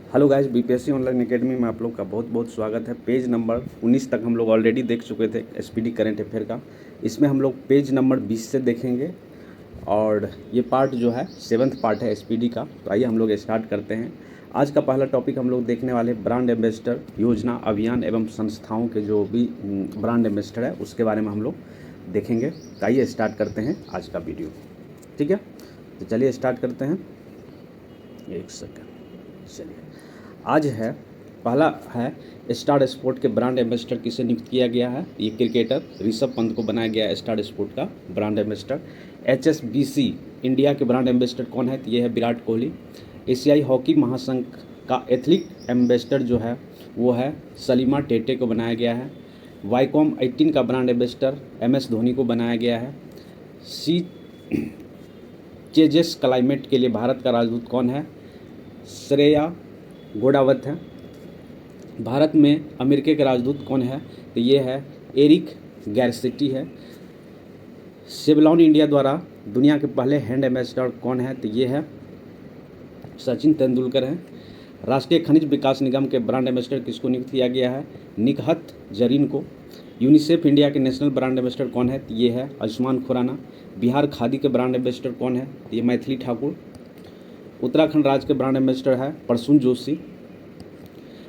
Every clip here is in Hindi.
Hello guys, BPSC online academy में आप लोग का बहुत बहुत स्वागत है। पेज नंबर 19 तक हम लोग ऑलरेडी देख चुके थे एसपीडी करंट अफेयर का। इसमें हम लोग पेज नंबर 20 से देखेंगे और ये पार्ट जो है 7th पार्ट है एसपीडी का। तो आइए हम लोग स्टार्ट करते हैं। आज का पहला टॉपिक हम लोग देखने वाले ब्रांड एम्बेसडर योजना, अभियान एवं संस्थाओं के जो भी ब्रांड एम्बेसडर है उसके बारे में हम लोग देखेंगे। तो आइए स्टार्ट करते हैं आज का वीडियो, ठीक है। तो चलिए स्टार्ट करते हैं। एक सेकेंड, चलिए। आज है पहला है स्टार स्पोर्ट के ब्रांड एम्बेसडर किसे नियुक्त किया गया है। ये क्रिकेटर ऋषभ पंत को बनाया गया है स्टार स्पोर्ट का ब्रांड एम्बेसडर। एचएसबीसी इंडिया के ब्रांड एम्बेसडर कौन है, तो ये है विराट कोहली। एशियाई हॉकी महासंघ का एथलीट एम्बेसडर जो है वो है सलीमा टेटे को बनाया गया है। वाईकॉम 18 का ब्रांड एम्बेसडर एमएस धोनी को बनाया गया है। सी चेजेस क्लाइमेट के लिए भारत का राजदूत कौन है, श्रेया गोडावत है। भारत में अमेरिका के राजदूत कौन है, तो ये है एरिक गैरसिटी है। सेवलॉन इंडिया द्वारा दुनिया के पहले हैंड एम्बेसडर कौन है, तो ये है सचिन तेंदुलकर हैं। राष्ट्रीय खनिज विकास निगम के ब्रांड एम्बेसडर किसको नियुक्त किया गया है, निकहत जरीन को। यूनिसेफ इंडिया के नेशनल ब्रांड एम्बेसडर कौन है, तो ये है आयुष्मान खुराना। बिहार खादी के ब्रांड एम्बेसडर कौन है, तो ये मैथिली ठाकुर। उत्तराखंड राज्य के ब्रांड एम्बेसडर है प्रसून जोशी।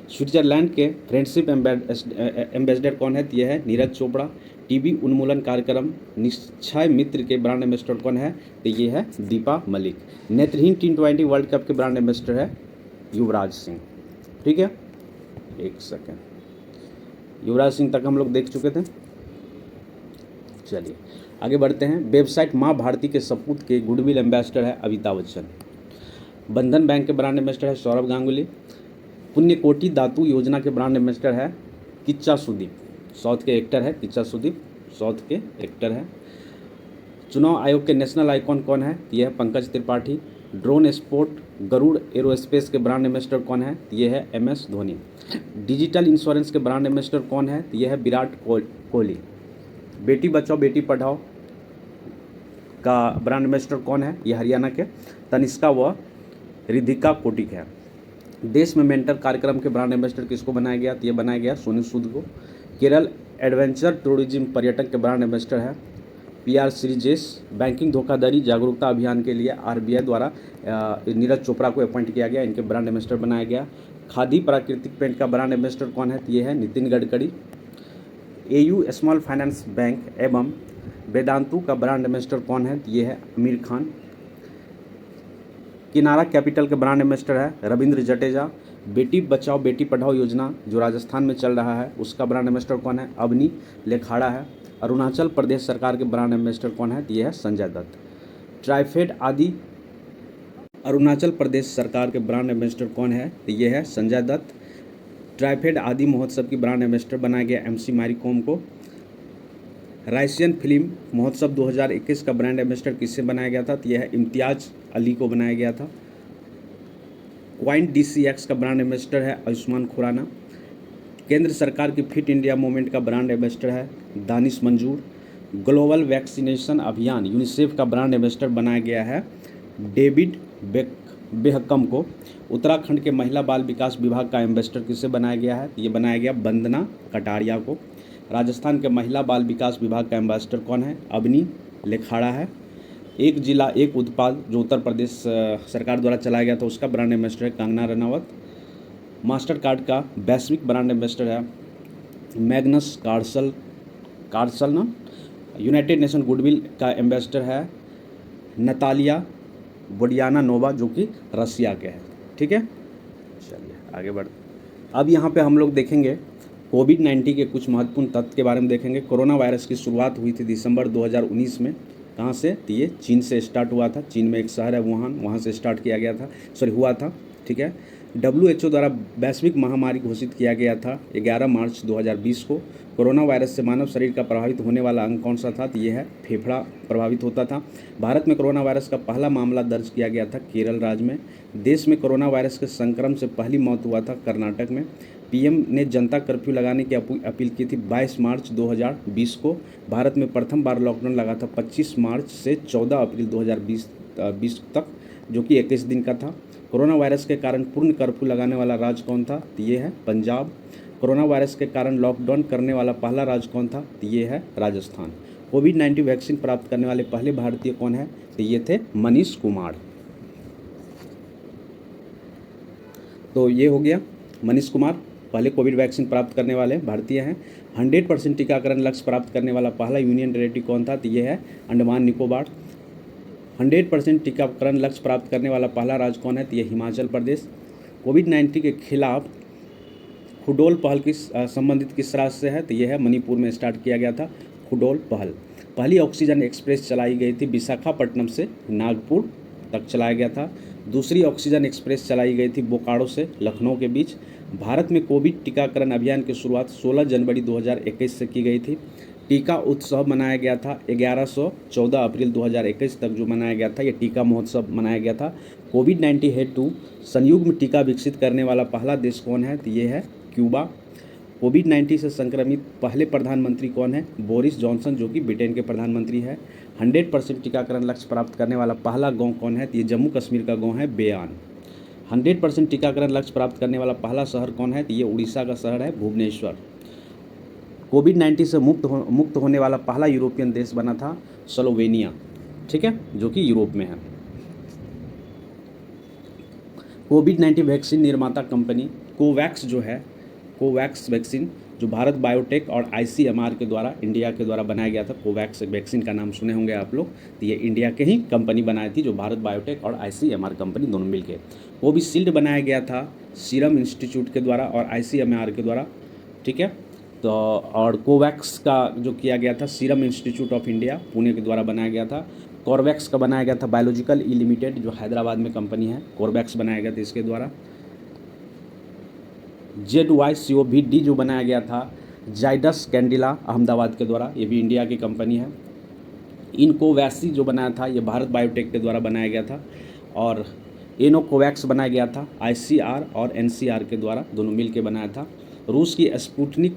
स्विट्जरलैंड के फ्रेंडशिप एम्बेसडर कौन है, तो यह है नीरज चोपड़ा। टीबी उन्मूलन कार्यक्रम निश्चय मित्र के ब्रांड एम्बेसडर कौन है, तो ये है दीपा मलिक। नेत्रहीन T20 वर्ल्ड कप के ब्रांड एम्बेसडर है युवराज सिंह, ठीक है। एक सेकेंड, युवराज सिंह तक हम लोग देख चुके थे। चलिए आगे बढ़ते हैं। वेबसाइट माँ भारती के सपूत के गुडविल एम्बेसडर है अमिताभ बच्चन। बंधन बैंक के ब्रांड एम्बेसडर है सौरभ गांगुली। पुण्यकोटि धातु योजना के ब्रांड एम्बेसडर है किच्चा सुदीप, साउथ के एक्टर है किच्चा सुदीप, साउथ के एक्टर है। चुनाव आयोग के नेशनल आइकॉन कौन है, यह है Pankaj Tripathi. Drone sport Garuda aerospace के ब्रांड एम्बेसडर कौन है, यह है एमएस धोनी। डिजिटल इंश्योरेंस के ब्रांड एम्बेसडर कौन है, यह है विराट कोहली। बेटी बचाओ बेटी पढ़ाओ का ब्रांड एम्बेसडर कौन है, यह हरियाणा के तनिष्का व रिधिका कोटिक है। देश में मेंटर कार्यक्रम के ब्रांड एम्बेसडर किसको बनाया गया, तो ये बनाया गया सोनू सूद को। केरल एडवेंचर टूरिज्म पर्यटक के ब्रांड एम्बेसडर है PR श्रीजेश। बैंकिंग धोखाधड़ी जागरूकता अभियान के लिए RBI द्वारा नीरज चोपड़ा को अपॉइंट किया गया, इनके ब्रांड एम्बेसडर बनाया गया। खादी प्राकृतिक पेंट का ब्रांड एम्बेसडर कौन है, तो ये है Nitin Gadkari. AU small finance bank एवं वेदांतु का ब्रांड एम्बेसडर कौन है, तो ये है आमिर खान। किनारा कैपिटल के ब्रांड एम्बेसडर है रविंद्र जडेजा। बेटी बचाओ बेटी पढ़ाओ योजना जो राजस्थान में चल रहा है उसका ब्रांड एम्बेसडर कौन है, अवनी लेखाड़ा है। अरुणाचल प्रदेश सरकार के ब्रांड एम्बेसडर कौन है, तो यह है संजय दत्त। ट्राइफेड आदि अरुणाचल प्रदेश सरकार के ब्रांड एम्बेसडर कौन है, तो यह है संजय दत्त। ट्राइफेड आदि महोत्सव की ब्रांड एम्बेसडर बनाया गया MC मैरी कॉम को। रायसियन फिल्म महोत्सव 2021 का ब्रांड एम्बेसडर किससे बनाया गया था, तो यह है इम्तियाज अली को बनाया गया था। क्वाइन DCX का ब्रांड एम्बेसडर है आयुष्मान खुराना। केंद्र सरकार की फिट इंडिया मूवमेंट का ब्रांड एम्बेसडर है दानिश मंजूर। ग्लोबल वैक्सीनेशन अभियान यूनिसेफ का ब्रांड एम्बेसडर बनाया गया है डेविड बेहकम को। उत्तराखंड के महिला बाल विकास विभाग का एम्बेसडर किसे बनाया गया है, ये बनाया गया वंदना कटारिया को। राजस्थान के महिला बाल विकास विभाग का एम्बेसडर कौन है, अवनी लेखाड़ा है। एक जिला एक उत्पाद जो उत्तर प्रदेश सरकार द्वारा चलाया गया था उसका ब्रांड एम्बेसडर है कंगना रनावत। मास्टर कार्ड का वैश्विक ब्रांड एम्बेसडर है मैग्नस कार्सल ना। यूनाइटेड नेशन गुडविल का एम्बेसडर है नतालिया वोडियाना नोवा जो कि रसिया के हैं, ठीक है। चलिए आगे बढ़। अब यहाँ पे हम लोग देखेंगे कोविड-19 के कुछ महत्वपूर्ण तथ्य के बारे में देखेंगे। कोरोना वायरस की शुरुआत हुई थी दिसंबर 2019 में। कहाँ से, तो ये चीन से स्टार्ट हुआ था। चीन में एक शहर है वुहान, वहाँ से स्टार्ट किया गया था, हुआ था, ठीक है। WHO द्वारा वैश्विक महामारी घोषित किया गया था 11 मार्च 2020 को। कोरोना वायरस से मानव शरीर का प्रभावित होने वाला अंग कौन सा था, तो ये है फेफड़ा प्रभावित होता था। भारत में कोरोना वायरस का पहला मामला दर्ज किया गया था केरल राज्य में। देश में कोरोना वायरस के संक्रमण से पहली मौत हुआ था कर्नाटक में। PM ने जनता कर्फ्यू लगाने की अपील की थी 22 मार्च 2020 को। भारत में प्रथम बार लॉकडाउन लगा था 25 मार्च से 14 अप्रैल 2020 तक। जो कि 21 दिन का था। कोरोना वायरस के कारण पूर्ण कर्फ्यू लगाने वाला राज्य कौन था? तो ये है पंजाब। कोरोना वायरस के कारण लॉकडाउन करने वाला पहला राज्य कौन था? तो ये है राजस्थान। कोविड-19 वैक्सीन प्राप्त करने वाले पहले भारतीय कौन है? तो ये थे मनीष कुमार। तो ये हो गया, मनीष कुमार पहले कोविड वैक्सीन प्राप्त करने वाले भारतीय हैं। 100% टीकाकरण लक्ष्य प्राप्त करने वाला पहला यूनियन टेरेटरी कौन था? तो ये है अंडमान निकोबार। 100% टीकाकरण लक्ष्य प्राप्त करने वाला पहला राज्य कौन है? तो ये हिमाचल प्रदेश। कोविड-19 के खिलाफ खुडोल पहल किस संबंधित किस राज्य से है? तो ये है मणिपुर में स्टार्ट किया गया था खुडोल पहल। पहली ऑक्सीजन एक्सप्रेस चलाई गई थी विशाखापट्टनम से नागपुर तक चलाया गया था। दूसरी ऑक्सीजन एक्सप्रेस चलाई गई थी बोकारो से लखनऊ के बीच। भारत में कोविड टीकाकरण अभियान की शुरुआत 16 जनवरी 2021 से की गई थी। टीका उत्सव मनाया गया था 14 अप्रैल 2021 तक जो मनाया गया था, ये टीका महोत्सव मनाया गया था। कोविड-19 हेतु संयुग्म टीका विकसित करने वाला पहला देश कौन है? तो ये है क्यूबा। कोविड-19 से संक्रमित पहले प्रधानमंत्री कौन है? बोरिस जॉनसन, जो कि ब्रिटेन के प्रधानमंत्री है। 100% टीकाकरण लक्ष्य प्राप्त करने वाला पहला गांव कौन है? तो ये जम्मू कश्मीर का गांव है बेयान। 100% टीकाकरण लक्ष्य प्राप्त करने वाला पहला शहर कौन है? तो ये उड़ीसा का शहर है भुवनेश्वर। कोविड-19 से मुक्त होने वाला पहला यूरोपियन देश बना था स्लोवेनिया, ठीक है, जो कि यूरोप में है। कोविड-19 वैक्सीन निर्माता कंपनी कोवैक्स जो है, कोवैक्स वैक्सीन जो भारत बायोटेक और ICMR के द्वारा इंडिया के द्वारा बनाया गया था। कोवैक्स वैक्सीन का नाम सुने होंगे आप लोग, तो ये इंडिया के ही कंपनी बनाई थी, जो भारत बायोटेक और ICMR कंपनी दोनों मिलके। कोविशील्ड बनाया गया था सीरम इंस्टीट्यूट के द्वारा और ICMR के द्वारा, ठीक है। तो और कोवैक्स का जो किया गया था serum institute of India Pune के द्वारा बनाया गया था। कॉर्वैक्स का बनाया गया था बायोलॉजिकल ई लिमिटेड, जो हैदराबाद में कंपनी है, कॉर्वैक्स बनाया गया था इसके द्वारा। ZYCOV-D जो बनाया गया था जाइडस कैंडिला अहमदाबाद के द्वारा, ये भी इंडिया की कंपनी है। इनकोवैक्सी जो बनाया था ये भारत बायोटेक के द्वारा बनाया गया था। और इनोकोवैक्स बनाया गया था ICR और NCR के द्वारा, दोनों मिल के बनाया था। रूस की स्पुतनिक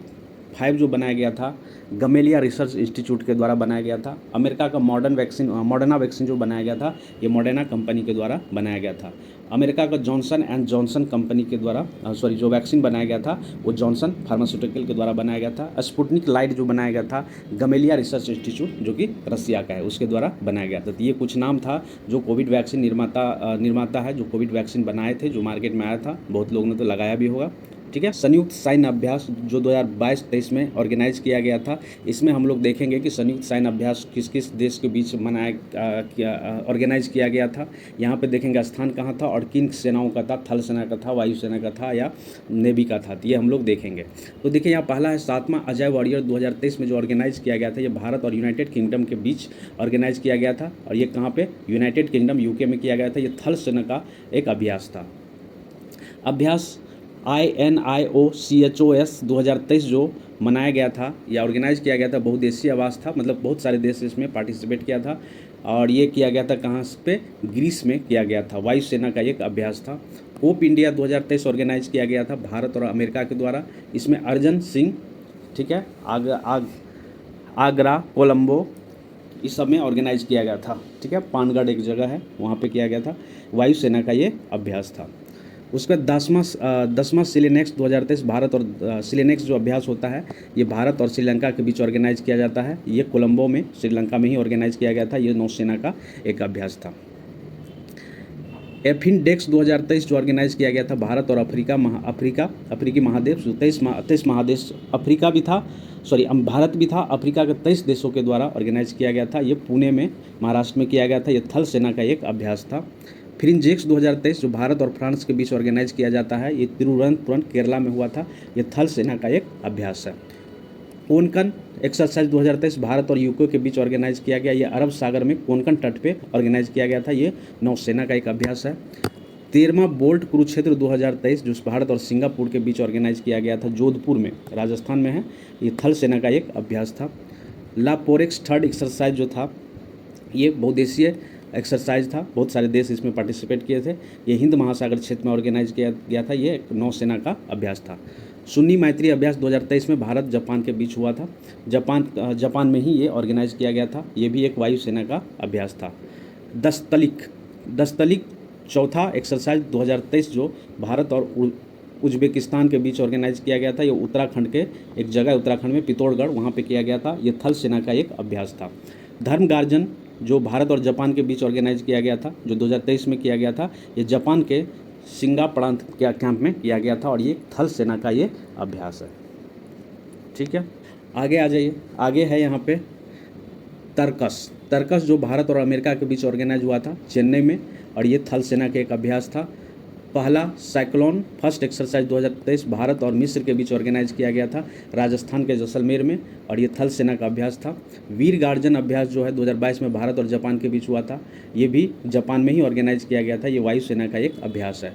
5 जो बनाया गया था गमेलिया रिसर्च इंस्टीट्यूट के द्वारा बनाया गया था। अमेरिका का मॉडर्ना वैक्सीन जो बनाया गया था ये मॉडर्ना कंपनी के द्वारा बनाया गया था। अमेरिका का जॉनसन कंपनी के द्वारा जो वैक्सीन बनाया गया था वो जॉनसन फार्मास्यूटिकल के द्वारा बनाया गया था। स्पुतनिक लाइट जो बनाया गया था गमेलिया रिसर्च इंस्टीट्यूट जो कि रसिया का है उसके द्वारा बनाया गया था। तो ये कुछ नाम था जो कोविड वैक्सीन निर्माता है, जो कोविड वैक्सीन बनाए थे, जो मार्केट में आया था। बहुत लोगों ने तो लगाया भी होगा, ठीक है। संयुक्त सैन्य अभ्यास जो 2022-23 में ऑर्गेनाइज किया गया था, इसमें हम लोग देखेंगे कि संयुक्त सैन्य अभ्यास किस किस देश के बीच ऑर्गेनाइज किया गया था। यहाँ पे देखेंगे स्थान कहाँ था और किन सेनाओं का था, थल सेना का था, वायु सेना का था या नेवी का था, तो ये हम लोग देखेंगे। तो देखिए यहाँ पहला है 7वां अजय वॉरियर 2023 में जो ऑर्गेनाइज किया गया था, ये भारत और यूनाइटेड किंगडम के बीच ऑर्गेनाइज किया गया था। और ये कहाँ पे? यूनाइटेड किंगडम UK में किया गया था। ये थल सेना का एक अभ्यास था। अभ्यास INIOCHOS 2023 जो मनाया गया था या ऑर्गेनाइज किया गया था, बहुदेशीय आवास था, मतलब बहुत सारे देश इसमें पार्टिसिपेट किया था। और ये किया गया था कहाँ पे? ग्रीस में किया गया था। वायुसेना का एक अभ्यास था। होप इंडिया 2023 ऑर्गेनाइज किया गया था भारत और अमेरिका के द्वारा। इसमें अर्जन सिंह, ठीक है, आगरा, कोलंबो, इस सब में ऑर्गेनाइज किया गया था, ठीक है। पानगढ़ एक जगह है, वहाँ पे किया गया था। वायुसेना का ये अभ्यास था। उसका 10वां सिलेनेक्स 2023 भारत और सिलेनेक्स जो अभ्यास होता है ये भारत और श्रीलंका के बीच ऑर्गेनाइज किया जाता है। ये कोलंबो में श्रीलंका में ही ऑर्गेनाइज किया गया था। ये नौसेना का एक अभ्यास था। एफिनडेक्स 2023 जो ऑर्गेनाइज किया गया था भारत और अफ्रीकी महादेश, जो 23 महादेश, अफ्रीका भी था, भारत भी था, अफ्रीका के 23 देशों के द्वारा ऑर्गेनाइज किया गया था। ये पुणे में महाराष्ट्र में किया गया था। ये थल सेना का एक अभ्यास था। फ्रिंजेक्स 2023 जो भारत और फ्रांस के बीच ऑर्गेनाइज किया जाता है, ये तिरुवनंतपुरम केरला में हुआ था। ये थल सेना का एक अभ्यास है। कोंकण एक्सरसाइज 2023 भारत और यूके के बीच ऑर्गेनाइज किया गया। ये अरब सागर में कोंकण तट पे ऑर्गेनाइज किया गया था। ये नौसेना का एक अभ्यास है। 13वां बोल्ट कुरुक्षेत्र 2023 जो भारत और सिंगापुर के बीच ऑर्गेनाइज किया गया था, जोधपुर में, राजस्थान में है। ये थल सेना का एक अभ्यास था। लापोरेक्स थर्ड एक्सरसाइज जो था ये बहुदेशीय एक्सरसाइज था। बहुत सारे देश इसमें पार्टिसिपेट किए थे। ये हिंद महासागर क्षेत्र में ऑर्गेनाइज किया गया था। ये एक नौसेना का अभ्यास था। सुन्नी मैत्री अभ्यास 2023 में भारत जापान के बीच हुआ था। जापान में ही ये ऑर्गेनाइज किया गया था। ये भी एक वायुसेना का अभ्यास था। दस्तलिक चौथा एक्सरसाइज 2023 जो भारत और उज्बेकिस्तान के बीच ऑर्गेनाइज किया गया था, ये उत्तराखंड के एक जगह, उत्तराखंड में पिथौरागढ़, वहाँ पे किया गया था। ये थल सेना का एक अभ्यास था। धर्म गार्जन जो भारत और जापान के बीच ऑर्गेनाइज किया गया था, जो 2023 में किया गया था, ये जापान के सिंगा प्रांत के कैंप में किया गया था और ये थल सेना का ये अभ्यास है। ठीक है, आगे आ जाइए। आगे है यहाँ पे तर्कस। तर्कस जो भारत और अमेरिका के बीच ऑर्गेनाइज हुआ था चेन्नई में, और ये थल सेना का एक अभ्यास था। पहला साइक्लोन फर्स्ट एक्सरसाइज 2023 भारत और मिस्र के बीच ऑर्गेनाइज किया गया था राजस्थान के जैसलमेर में, और ये थल सेना का अभ्यास था। वीर गार्जन अभ्यास जो है 2022 में भारत और जापान के बीच हुआ था, ये भी जापान में ही ऑर्गेनाइज किया गया था। ये वायुसेना का एक अभ्यास है।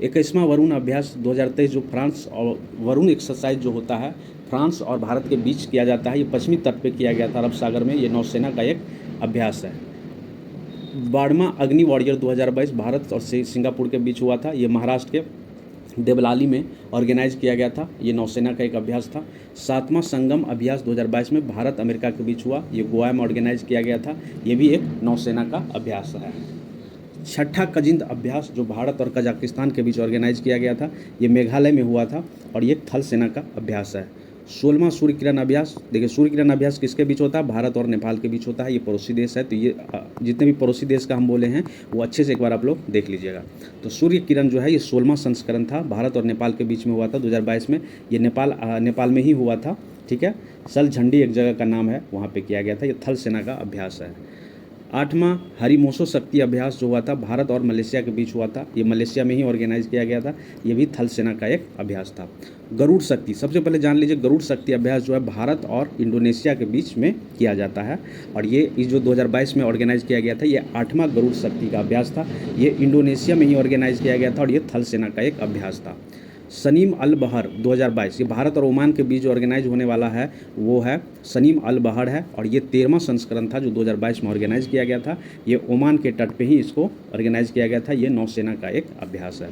21वां वरुण अभ्यास 2023 जो फ्रांस और वरुण एक्सरसाइज जो होता है फ्रांस और भारत के बीच किया जाता है, ये पश्चिमी तट पे किया गया था अरब सागर में। ये नौसेना का एक अभ्यास है। 12वां अग्नि वॉरियर 2022 भारत और सिंगापुर के बीच हुआ था। ये महाराष्ट्र के देवलाली में ऑर्गेनाइज किया गया था। ये नौसेना का एक अभ्यास था। 7वां संगम अभ्यास 2022 में भारत अमेरिका के बीच हुआ। ये गोवा में ऑर्गेनाइज किया गया था। ये भी एक नौसेना का अभ्यास है। 6ठा कजिंद अभ्यास जो भारत और कजाकिस्तान के बीच ऑर्गेनाइज किया गया था, ये मेघालय में हुआ था और ये थल सेना का अभ्यास है। 16वां सूर्य किरण अभ्यास, देखिए सूर्य किरण अभ्यास किसके बीच होता है? भारत और नेपाल के बीच होता है। ये पड़ोसी देश है, तो ये जितने भी पड़ोसी देश का हम बोले हैं वो अच्छे से एक बार आप लोग देख लीजिएगा। तो सूर्य किरण जो है ये 16वां संस्करण था, भारत और नेपाल के बीच में हुआ था 2022 में। ये नेपाल में ही हुआ था। ठीक है, सल झंडी एक जगह का नाम है, वहाँ पर किया गया था। ये थल सेना का अभ्यास है। 8वां हरिमोसो शक्ति अभ्यास जो हुआ था भारत और मलेशिया के बीच हुआ था। ये मलेशिया में ही ऑर्गेनाइज किया गया था। ये भी थल सेना का एक अभ्यास था। गरुड़ शक्ति, सबसे पहले जान लीजिए गरुड़ शक्ति अभ्यास जो है भारत और इंडोनेशिया के बीच में किया जाता है और ये इस जो 2022 में ऑर्गेनाइज किया गया था, ये 8वां गरुड़ शक्ति का अभ्यास था। ये इंडोनेशिया में ही ऑर्गेनाइज किया गया था और ये थल सेना का एक अभ्यास था। सनीम अल बहर 2022, ये भारत और ओमान के बीच ऑर्गेनाइज होने वाला है, वो है सनीम अल बहर है और ये 13वां संस्करण था जो 2022 में ऑर्गेनाइज किया गया था। ये ओमान के तट पे ही इसको ऑर्गेनाइज किया गया था। ये नौसेना का एक अभ्यास है।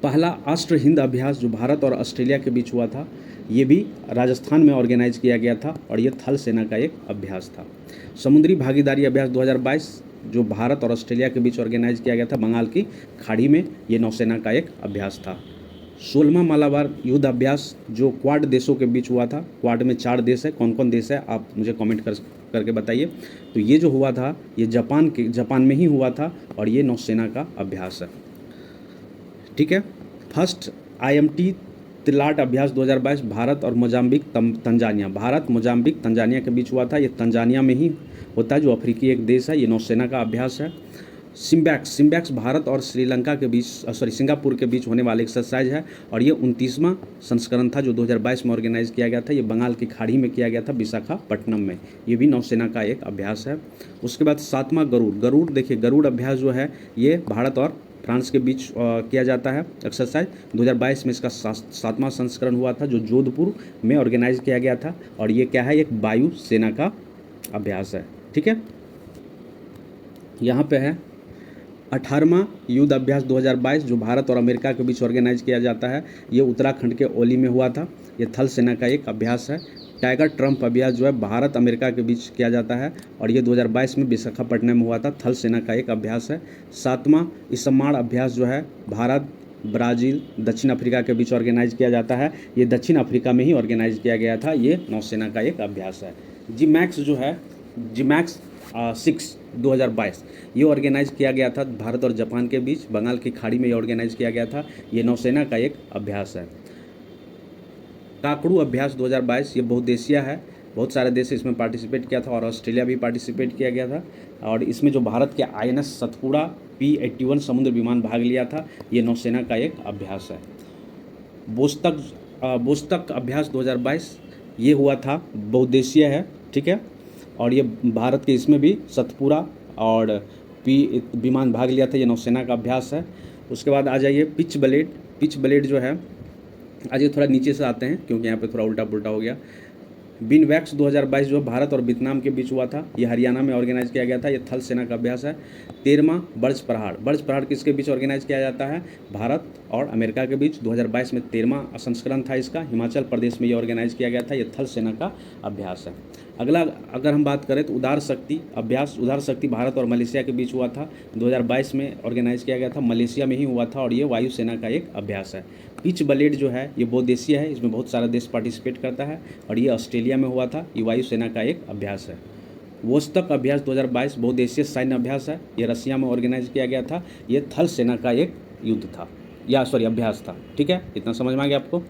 पहला अष्ट हिंद अभ्यास जो भारत और ऑस्ट्रेलिया के बीच हुआ था, ये भी राजस्थान में ऑर्गेनाइज किया गया था और ये थल सेना का एक अभ्यास था। समुद्री भागीदारी अभ्यास 2022 जो भारत और ऑस्ट्रेलिया के बीच ऑर्गेनाइज किया गया था बंगाल की खाड़ी में, ये नौसेना का एक अभ्यास था। 16वां मालाबार युद्ध अभ्यास जो क्वाड देशों के बीच हुआ था। क्वाड में 4 देश है, कौन कौन देश है आप मुझे कमेंट करके बताइए। तो ये जो हुआ था ये जापान में ही हुआ था और ये नौसेना का अभ्यास है। ठीक है, फर्स्ट IMT तिलाट अभ्यास 2022 भारत और Mozambique Tanzania, Bharat Mozambique Tanzania के बीच हुआ था। ये तंजानिया में ही होता है जो अफ्रीकी एक देश है। ये नौसेना का अभ्यास है। सिम्बैक्स भारत और श्रीलंका के बीच सिंगापुर के बीच होने वाला एक्सरसाइज है और ये 29वां संस्करण था जो 2022 में ऑर्गेनाइज किया गया था। ये बंगाल की खाड़ी में किया गया था, विशाखापट्टनम में। ये भी नौसेना का एक अभ्यास है। उसके बाद 7वां गरुड़, देखिए गरुड़ अभ्यास जो है ये भारत और फ्रांस के बीच किया जाता है एक्सरसाइज। 2022 में इसका 7वां संस्करण हुआ था जो जोधपुर में ऑर्गेनाइज किया गया था और ये क्या है? एक वायु सेना का अभ्यास है। ठीक है, यहाँ पे है 18वां युद्ध अभ्यास 2022 जो भारत और अमेरिका के बीच ऑर्गेनाइज किया जाता है। ये उत्तराखंड के ओली में हुआ था। ये थल सेना का एक अभ्यास है। टाइगर ट्रम्प अभ्यास जो है भारत अमेरिका के बीच किया जाता है और ये 2022 में विशाखापट्टनम में हुआ था। थल सेना का एक अभ्यास है। 7वां इसमाड़ अभ्यास जो है भारत, ब्राज़ील, दक्षिण अफ्रीका के बीच ऑर्गेनाइज किया जाता है। ये दक्षिण अफ्रीका में ही ऑर्गेनाइज किया गया था। ये नौसेना का एक अभ्यास है। जीमैक्स जो है जीमैक्स 6 2022 ये ऑर्गेनाइज किया गया था भारत और जापान के बीच, बंगाल की खाड़ी में ये ऑर्गेनाइज किया गया था। ये नौसेना का एक अभ्यास है। काकड़ू अभ्यास 2022 ये बहुदेशीय है, बहुत सारे देश इसमें पार्टिसिपेट किया था और ऑस्ट्रेलिया भी पार्टिसिपेट किया गया था और इसमें जो भारत के INS सतपुड़ा P-81 समुद्र विमान भाग लिया था। ये नौसेना का एक अभ्यास है। बोस्तक अभ्यास 2022 ये हुआ था, बहुदेशीय है। ठीक है, और ये भारत के इसमें भी सतपुड़ा और विमान भाग लिया था। ये नौसेना का अभ्यास है। उसके बाद आ जाइए पिच ब्लेड जो है, आज थोड़ा नीचे से आते हैं क्योंकि यहाँ पे थोड़ा उल्टा पुल्टा हो गया। बिनवैक्स 2022 जो भारत और वियतनाम के बीच हुआ था, ये हरियाणा में ऑर्गेनाइज किया गया था। ये थल सेना का अभ्यास है। 13वां बर्ज प्रहार किसके बीच ऑर्गेनाइज किया जाता है? भारत और अमेरिका के बीच। 2022 में 13वां संस्करण था इसका, हिमाचल प्रदेश में ये ऑर्गेनाइज किया गया था। ये थल सेना का अभ्यास है। अगला अगर हम बात करें तो उदार शक्ति अभ्यास, उदार शक्ति भारत और मलेशिया के बीच हुआ था, 2022 में ऑर्गेनाइज किया गया था, मलेशिया में ही हुआ था और ये वायुसेना का एक अभ्यास है। पिच ब्लेड जो है ये बहुदेशीय है, इसमें बहुत सारा देश पार्टिसिपेट करता है और ये ऑस्ट्रेलिया में हुआ था, ये वायुसेना का एक अभ्यास है। वोस्तक अभ्यास 2022 बहुदेशीय सैन्य अभ्यास है, ये रसिया में ऑर्गेनाइज किया गया था, ये थल सेना का एक युद्ध था या सॉरी अभ्यास था। ठीक है, इतना समझ में आ गया आपको।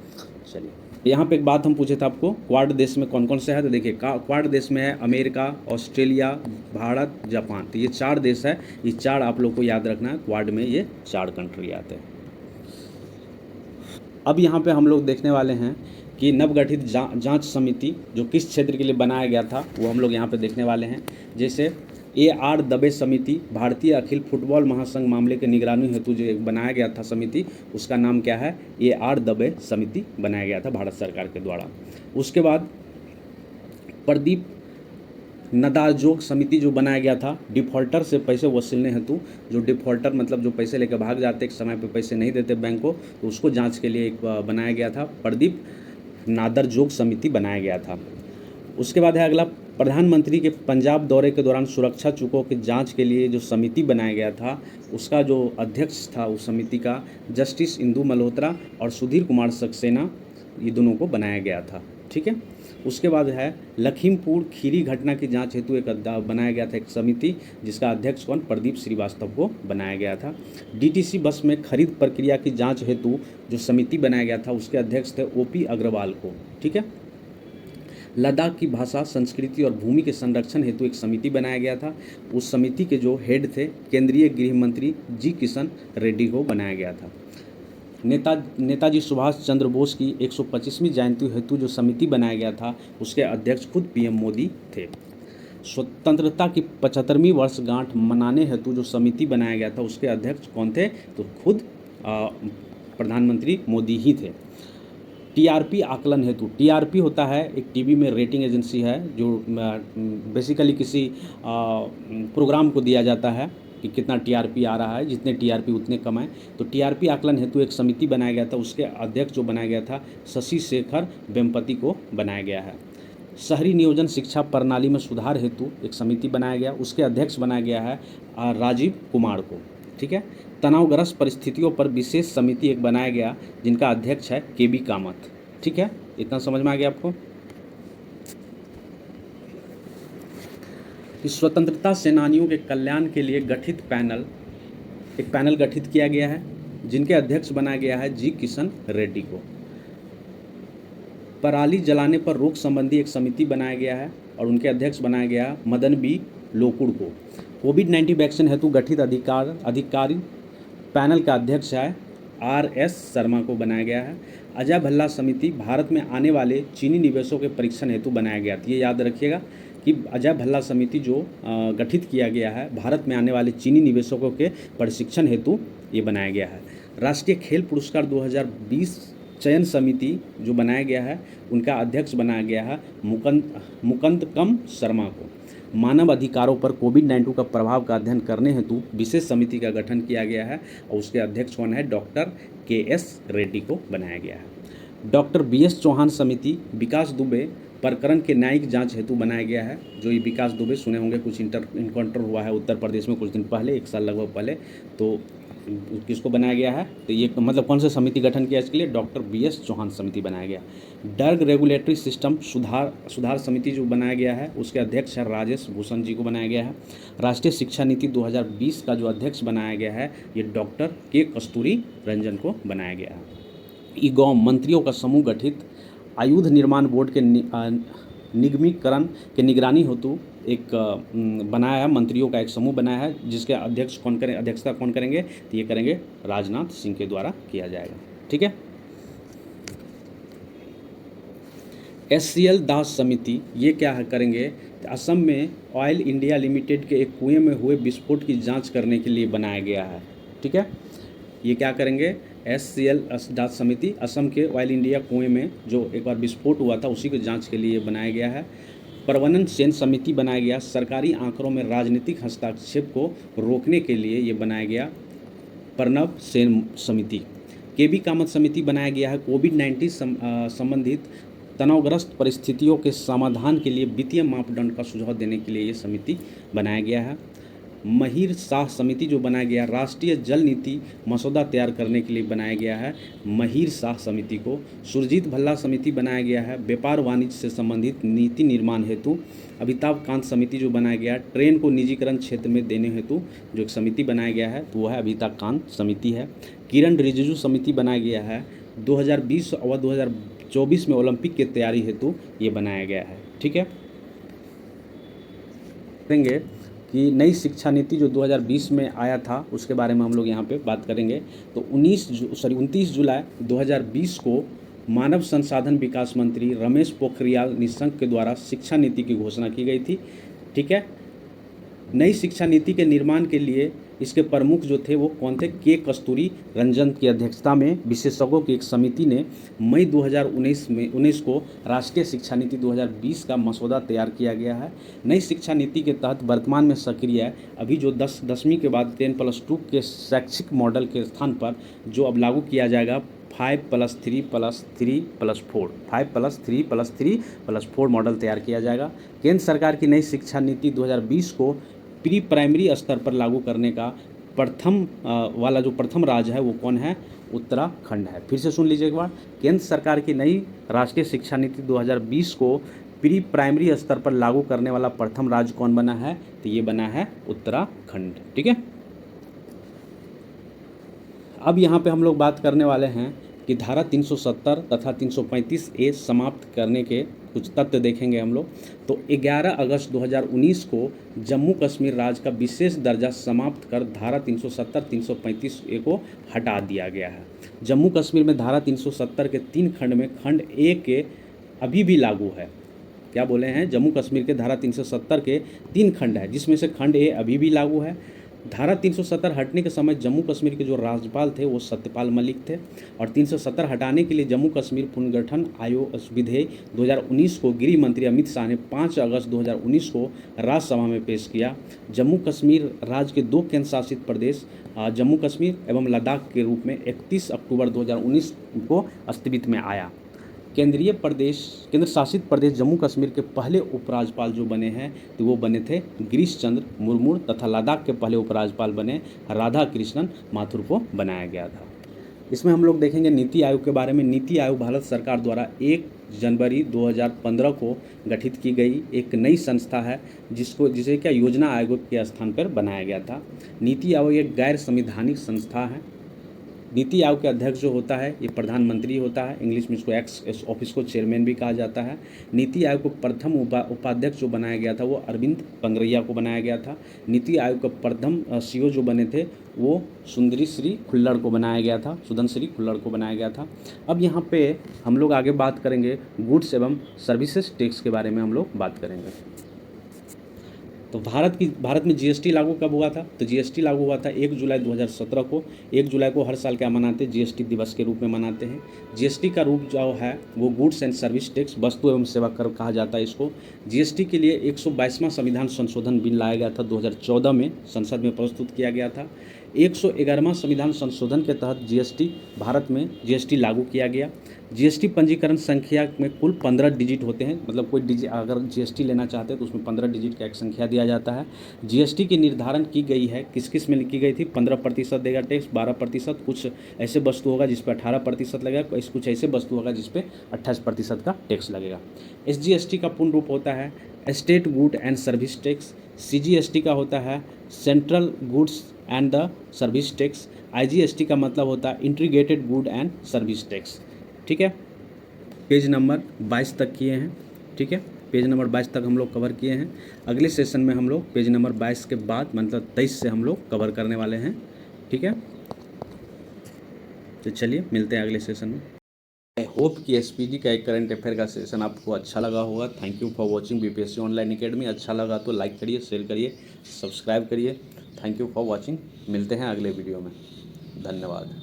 चलिए यहाँ पे एक बात हम पूछे थे आपको, क्वाड देश में कौन कौन से है, तो देखिए क्वाड देश में है अमेरिका, ऑस्ट्रेलिया, भारत, जापान, तो ये 4 देश है, ये 4 आप लोग को याद रखना है, क्वाड में ये 4 कंट्री आते हैं। अब यहाँ पे हम लोग देखने वाले हैं कि नवगठित जांच समिति जो किस क्षेत्र के लिए बनाया गया था वो हम लोग यहाँ पे देखने वाले हैं। जैसे AR दबे समिति, भारतीय अखिल फुटबॉल महासंघ मामले के निगरानी हेतु जो एक बनाया गया था समिति, उसका नाम क्या है, AR दबे समिति बनाया गया था भारत सरकार के द्वारा। उसके बाद प्रदीप नदारजोग समिति जो बनाया गया था डिफ़ॉल्टर से पैसे वसूलने हेतु, जो डिफ़ॉल्टर मतलब जो पैसे लेकर भाग जाते, एक समय पे पैसे नहीं देते बैंक को, तो उसको जांच के लिए एक बनाया गया था, प्रदीप नादरजोग समिति बनाया गया था। उसके बाद है अगला, प्रधानमंत्री के पंजाब दौरे के दौरान सुरक्षा चूकों की जांच के लिए जो समिति बनाया गया था, उसका जो अध्यक्ष था उस समिति का जस्टिस इंदु मल्होत्रा और सुधीर कुमार सक्सेना, ये दोनों को बनाया गया था। ठीक है, उसके बाद है लखीमपुर खीरी घटना की जांच हेतु एक बनाया गया था एक समिति, जिसका अध्यक्ष कौन, प्रदीप श्रीवास्तव को बनाया गया था। DTC बस में खरीद प्रक्रिया की जांच हेतु जो समिति बनाया गया था उसके अध्यक्ष थे OP अग्रवाल को। ठीक है, लद्दाख की भाषा, संस्कृति और भूमि के संरक्षण हेतु एक समिति बनाया गया था, उस समिति के जो हेड थे केंद्रीय गृह मंत्री जी किशन रेड्डी को बनाया गया था। नेताजी सुभाष चंद्र बोस की 125वीं जयंती हेतु जो समिति बनाया गया था उसके अध्यक्ष खुद PM मोदी थे। स्वतंत्रता की 75वीं वर्षगांठ मनाने हेतु जो समिति बनाया गया था उसके अध्यक्ष कौन थे, तो खुद प्रधानमंत्री मोदी ही थे। TRP आकलन हेतु, TRP होता है एक टीवी में रेटिंग एजेंसी है जो बेसिकली किसी प्रोग्राम को दिया जाता है कि कितना TRP आ रहा है, जितने TRP उतने कमाएं, तो TRP आकलन हेतु एक समिति बनाया गया था, उसके अध्यक्ष जो बनाया गया था शशि शेखर वेम्पति को बनाया गया है। शहरी नियोजन शिक्षा प्रणाली में सुधार हेतु एक समिति बनाया गया, उसके अध्यक्ष बनाया गया है राजीव कुमार को। ठीक है, तनावग्रस्त परिस्थितियों पर विशेष समिति एक बनाया गया जिनका अध्यक्ष है KB कामत। ठीक है, इतना समझ में आ गया आपको। कि स्वतंत्रता सेनानियों के कल्याण के लिए गठित एक पैनल गठित किया गया है जिनके अध्यक्ष बनाया गया है जी किशन रेड्डी को। पराली जलाने पर रोक संबंधी एक समिति बनाया गया है और उनके अध्यक्ष बनाया गया मदन B लोकुड़ को। कोविड-19 वैक्सीन हेतु गठित अधिकारी पैनल का अध्यक्ष है RS शर्मा को बनाया गया है। अजय भल्ला समिति भारत में आने वाले चीनी निवेशों के परीक्षण हेतु बनाया गया था। ये याद रखिएगा कि अजय भल्ला समिति जो गठित किया गया है भारत में आने वाले चीनी निवेशकों के प्रशिक्षण हेतु ये बनाया गया है। राष्ट्रीय खेल पुरस्कार 2020 चयन समिति जो बनाया गया है उनका अध्यक्ष बनाया गया है मुकंदकम शर्मा को। मानव अधिकारों पर कोविड-19 का प्रभाव का अध्ययन करने हेतु विशेष समिति का गठन किया गया है और उसके अध्यक्ष कौन है, डॉक्टर KS रेड्डी को बनाया गया है। डॉक्टर BS चौहान समिति विकास दुबे प्रकरण के न्यायिक जांच हेतु बनाया गया है। जो ये विकास दुबे सुने होंगे, कुछ इनकाउंटर हुआ है उत्तर प्रदेश में कुछ दिन पहले, 1 साल लगभग पहले, तो किसको बनाया गया है, तो ये मतलब कौन सा समिति गठन किया इसके लिए, डॉक्टर BS चौहान समिति बनाया गया। ड्रग रेगुलेटरी सिस्टम सुधार समिति जो बनाया गया है उसके अध्यक्ष है राजेश भूषण जी को बनाया गया है। राष्ट्रीय शिक्षा नीति 2020 का जो अध्यक्ष बनाया गया है ये डॉक्टर K कस्तूरी रंजन को बनाया गया है। EGOM मंत्रियों का समूह गठित, आयुध निर्माण बोर्ड के निगमीकरण के निगरानी हेतु एक बनाया है, मंत्रियों का एक समूह बनाया है जिसके अध्यक्षता कौन करेंगे, तो ये करेंगे राजनाथ सिंह के द्वारा किया जाएगा। ठीक है, SCL दास समिति ये क्या करेंगे, असम में ऑयल इंडिया लिमिटेड के एक कुएं में हुए विस्फोट की जांच करने के लिए बनाया गया है। ठीक है, ये क्या करेंगे, SCL दास समिति असम के ऑयल इंडिया कुएं में जो एक बार विस्फोट हुआ था उसी की जांच के लिए बनाया गया है। प्रवन्नन सेन समिति बनाया गया, सरकारी आंकड़ों में राजनीतिक हस्तक्षेप को रोकने के लिए ये बनाया गया प्रणव सेन समिति। KB कामत समिति बनाया गया है, कोविड-19 संबंधित तनावग्रस्त परिस्थितियों के समाधान के लिए वित्तीय मापदंड का सुझाव देने के लिए ये समिति बनाया गया है। महिर शाह समिति जो बनाया गया, राष्ट्रीय जल नीति मसौदा तैयार करने के लिए बनाया गया है महिर शाह समिति को। सुरजीत भल्ला समिति बनाया गया है व्यापार वाणिज्य से संबंधित नीति निर्माण हेतु। अमिताभ कांत समिति जो बनाया गया है ट्रेन को निजीकरण क्षेत्र में देने हेतु जो एक समिति बनाया गया है तो वो है अमिताभ कांत समिति है। किरण रिजिजू समिति बनाया गया है 2020 और 2024 में ओलंपिक की तैयारी हेतु ये बनाया गया है। ठीक है, करेंगे कि नई शिक्षा नीति जो 2020 में आया था उसके बारे में हम लोग यहाँ पे बात करेंगे। तो 29 जुलाई 2020 को मानव संसाधन विकास मंत्री रमेश पोखरियाल निशंक के द्वारा शिक्षा नीति की घोषणा की गई थी। ठीक है, नई शिक्षा नीति के निर्माण के लिए इसके प्रमुख जो थे वो कौन थे? के कस्तूरी रंजन की अध्यक्षता में विशेषज्ञों की एक समिति ने मई 2019 को राष्ट्रीय शिक्षा नीति 2020 का मसौदा तैयार किया गया है। नई शिक्षा नीति के तहत वर्तमान में सक्रिय है अभी जो 10वीं के बाद 10+2 के शैक्षिक मॉडल के स्थान पर जो अब लागू किया जाएगा 5+3+3+4 5+3+3+4 मॉडल तैयार किया जाएगा। केंद्र सरकार की नई शिक्षा नीति 2020 को प्री प्राइमरी स्तर पर लागू करने का प्रथम राज्य है वो कौन है? उत्तराखंड है। फिर से सुन लीजिए एक बार, केंद्र सरकार की नई राष्ट्रीय शिक्षा नीति 2020 को प्री प्राइमरी स्तर पर लागू करने वाला प्रथम राज्य कौन बना है? तो ये बना है उत्तराखंड। ठीक है, अब यहाँ पे हम लोग बात करने वाले हैं कि धारा 370 तथा 335A समाप्त करने के कुछ तथ्य देखेंगे हम लोग। तो 11 अगस्त 2019 को जम्मू कश्मीर राज्य का विशेष दर्जा समाप्त कर धारा 370 335A को हटा दिया गया है। जम्मू कश्मीर में धारा 370 के 3 खंड में खंड ए के अभी भी लागू है। क्या बोले हैं? जम्मू कश्मीर के धारा 370 के 3 खंड है जिसमें से खंड ए अभी भी लागू है। धारा 370 हटने के समय जम्मू कश्मीर के जो राज्यपाल थे वो सत्यपाल मलिक थे और 370 हटाने के लिए जम्मू कश्मीर पुनर्गठन आयोग विधेयक 2019 को गृह मंत्री अमित शाह ने 5 अगस्त 2019 को राज्यसभा में पेश किया। जम्मू कश्मीर राज्य के 2 केंद्र शासित प्रदेश जम्मू कश्मीर एवं लद्दाख के रूप में 31 अक्टूबर 2019 को अस्तित्व में आया। केंद्र शासित प्रदेश जम्मू कश्मीर के पहले उपराज्यपाल जो बने हैं तो वो बने थे गिरीश चंद्र मुर्मू तथा लद्दाख के पहले उपराज्यपाल बने राधा कृष्णन माथुर को बनाया गया था। इसमें हम लोग देखेंगे नीति आयोग के बारे में। नीति आयोग भारत सरकार द्वारा 1 जनवरी 2015 को गठित की गई एक नई संस्था है जिसे क्या योजना आयोग के स्थान पर बनाया गया था। नीति आयोग एक गैर संवैधानिक संस्था है। नीति आयोग के अध्यक्ष जो होता है ये प्रधानमंत्री होता है, इंग्लिश में इसको एक्स ऑफिस को चेयरमैन भी कहा जाता है। नीति आयोग को प्रथम उपाध्यक्ष जो बनाया गया था वो अरविंद पंगरैया को बनाया गया था। नीति आयोग का प्रथम सीईओ जो बने थे वो सुधन श्री खुल्लर को बनाया गया था। अब यहाँ पे हम लोग आगे बात करेंगे गुड्स एवं सर्विसेज टैक्स के बारे में हम लोग बात करेंगे। तो भारत में जीएसटी लागू कब हुआ था? तो जीएसटी लागू हुआ था 1 जुलाई 2017 को। 1 जुलाई को हर साल क्या मनाते हैं? जीएसटी दिवस के रूप में मनाते हैं। जीएसटी का रूप जो है वो गुड्स एंड सर्विस टैक्स वस्तु एवं सेवा कर कहा जाता है इसको। जीएसटी के लिए 122वां संविधान संशोधन बिल लाया गया था 2014 में, संसद में प्रस्तुत किया गया था। 111वां संविधान संशोधन के तहत भारत में जीएसटी लागू किया गया। जीएसटी पंजीकरण संख्या में कुल 15 डिजिट होते हैं, मतलब कोई अगर जीएसटी लेना चाहते हैं तो उसमें 15 डिजिट का एक संख्या दिया जाता है। जीएसटी की निर्धारण की गई है किस में की गई थी? 15% देगा टैक्स, 12% कुछ ऐसे वस्तु होगा जिस पर 18% लगेगा, कुछ ऐसे वस्तु होगा जिस पर 28% का टैक्स लगेगा। एसजीएसटी का पूर्ण रूप होता है state good and service tax. CGST का होता है central goods and the service tax. IGST का मतलब होता है integrated good and service tax. ठीक है, पेज नंबर 22 तक किए हैं। ठीक है, पेज नंबर 22 तक हम लोग कवर किए हैं। अगले सेशन में हम लोग पेज नंबर 22 के बाद मतलब 23 से हम लोग कवर करने वाले हैं। ठीक है, तो चलिए मिलते हैं अगले सेशन में। आई होप कि एसपीजी का एक करंट अफेयर का सेशन आपको अच्छा लगा होगा। Thank you for watching BPSC online academy. अच्छा लगा तो लाइक करिए, शेयर करिए, सब्सक्राइब करिए। Thank you for watching. मिलते हैं अगले वीडियो में। धन्यवाद।